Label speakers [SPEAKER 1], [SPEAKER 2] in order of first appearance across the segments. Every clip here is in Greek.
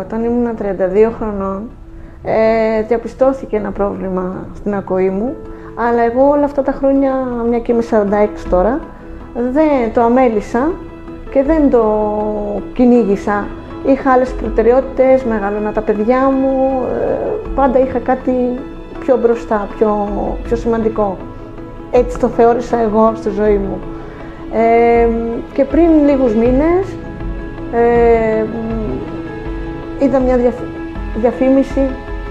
[SPEAKER 1] Όταν ήμουν 32 χρονών, διαπιστώθηκε ένα πρόβλημα στην ακοή μου, αλλά εγώ όλα αυτά τα χρόνια, μια και είμαι 46 τώρα, δεν το αμέλησα και δεν το κυνήγησα. Είχα άλλες προτεραιότητες, μεγαλώνα τα παιδιά μου, πάντα είχα κάτι πιο μπροστά, πιο σημαντικό. Έτσι το θεώρησα εγώ στη ζωή μου. Και πριν λίγους μήνες είδα μια διαφήμιση,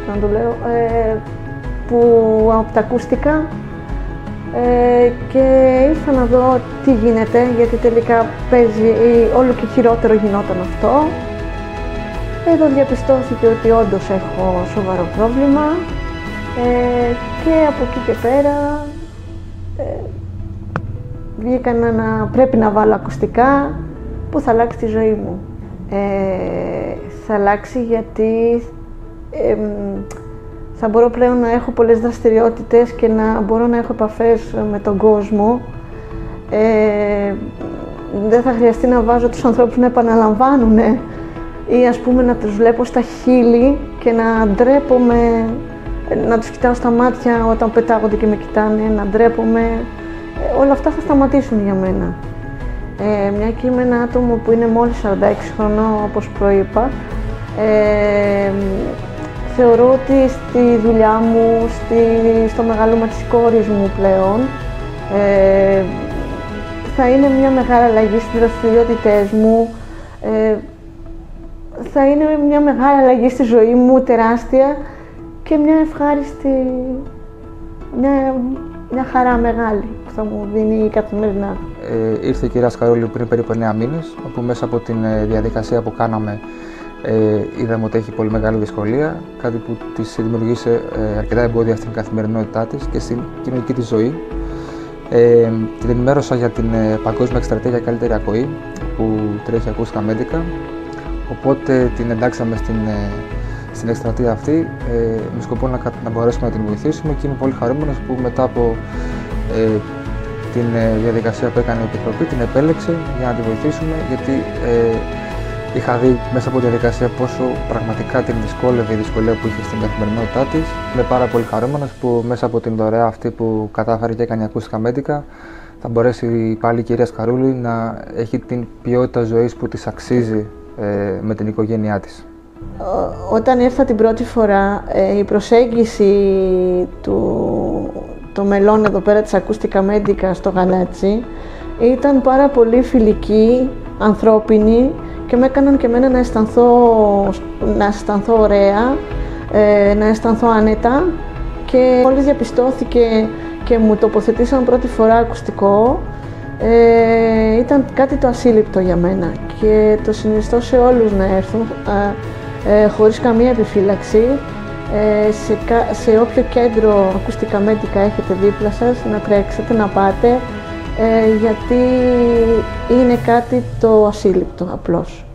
[SPEAKER 1] να το λέω, που από τα ακουστικά και ήρθα να δω τι γίνεται, γιατί τελικά παίζει, όλο και χειρότερο γινόταν αυτό. Εδώ διαπιστώθηκε ότι όντως έχω σοβαρό πρόβλημα και από εκεί και πέρα βγήκαν να πρέπει να βάλω ακουστικά που θα αλλάξει τη ζωή μου. Θα αλλάξει γιατί θα μπορώ πλέον να έχω πολλές δραστηριότητες και να μπορώ να έχω επαφές με τον κόσμο. Δεν θα χρειαστεί να βάζω τους ανθρώπους να επαναλαμβάνουν ή ας πούμε να τους βλέπω στα χείλη και να ντρέπομαι, να τους κοιτάω στα μάτια όταν πετάγονται και με κοιτάνε, να ντρέπομαι. Όλα αυτά θα σταματήσουν για μένα. Μια και είμαι ένα άτομο που είναι μόλις 46 χρονών, όπως προείπα, θεωρώ ότι στη δουλειά μου, στο μεγαλώμα της κόρης μου πλέον, θα είναι μια μεγάλη αλλαγή στις δραστηριότητες μου, θα είναι μια μεγάλη αλλαγή στη ζωή μου, τεράστια, και μια ευχάριστη, μια χαρά μεγάλη που θα μου δίνει καθημερινά.
[SPEAKER 2] Ήρθε η κυρία Σκαρούλη πριν περίπου 9 μήνες, όπου μέσα από την διαδικασία που κάναμε είδαμε ότι έχει πολύ μεγάλη δυσκολία, κάτι που της δημιουργήσε αρκετά εμπόδια στην καθημερινότητά της και στην κοινωνική της ζωή. Την ενημέρωσα για την Παγκόσμια Εκστρατεία για Καλύτερη Ακοή που τρέχει Acústica Medica, οπότε την εντάξαμε στην εκστρατεία αυτή με σκοπό να μπορέσουμε να την βοηθήσουμε και είμαι πολύ χαρούμενος που μετά από την διαδικασία που έκανε η Επιτροπή την επέλεξε για να τη βοηθήσουμε, γιατί είχα δει μέσα από τη διαδικασία πόσο πραγματικά την δυσκόλευε η δυσκολία που είχε στην καθημερινότητά της. Είμαι πάρα πολύ χαρούμενος που μέσα από την δωρεά αυτή που κατάφερε και έκανε η Acústica Medica θα μπορέσει πάλι η κυρία Σκαρούλη να έχει την ποιότητα ζωής που της αξίζει με την οικογένειά της.
[SPEAKER 1] Όταν ήρθα την πρώτη φορά, η προσέγγιση των μελών εδώ πέρα της Acústica Medica στο Γαλάτσι ήταν πάρα πολύ φιλική, ανθρώπινη και με έκαναν και εμένα να αισθανθώ ωραία, να αισθανθώ άνετα, και μόλις διαπιστώθηκε και μου τοποθετήσαν πρώτη φορά ακουστικό, ήταν κάτι το ασύλληπτο για μένα και το συνιστώ σε όλους να έρθουν χωρίς καμία επιφύλαξη σε όποιο κέντρο Acústica Medica έχετε δίπλα σας, να τρέξετε, να πάτε, γιατί είναι κάτι το ασύλληπτο απλώς.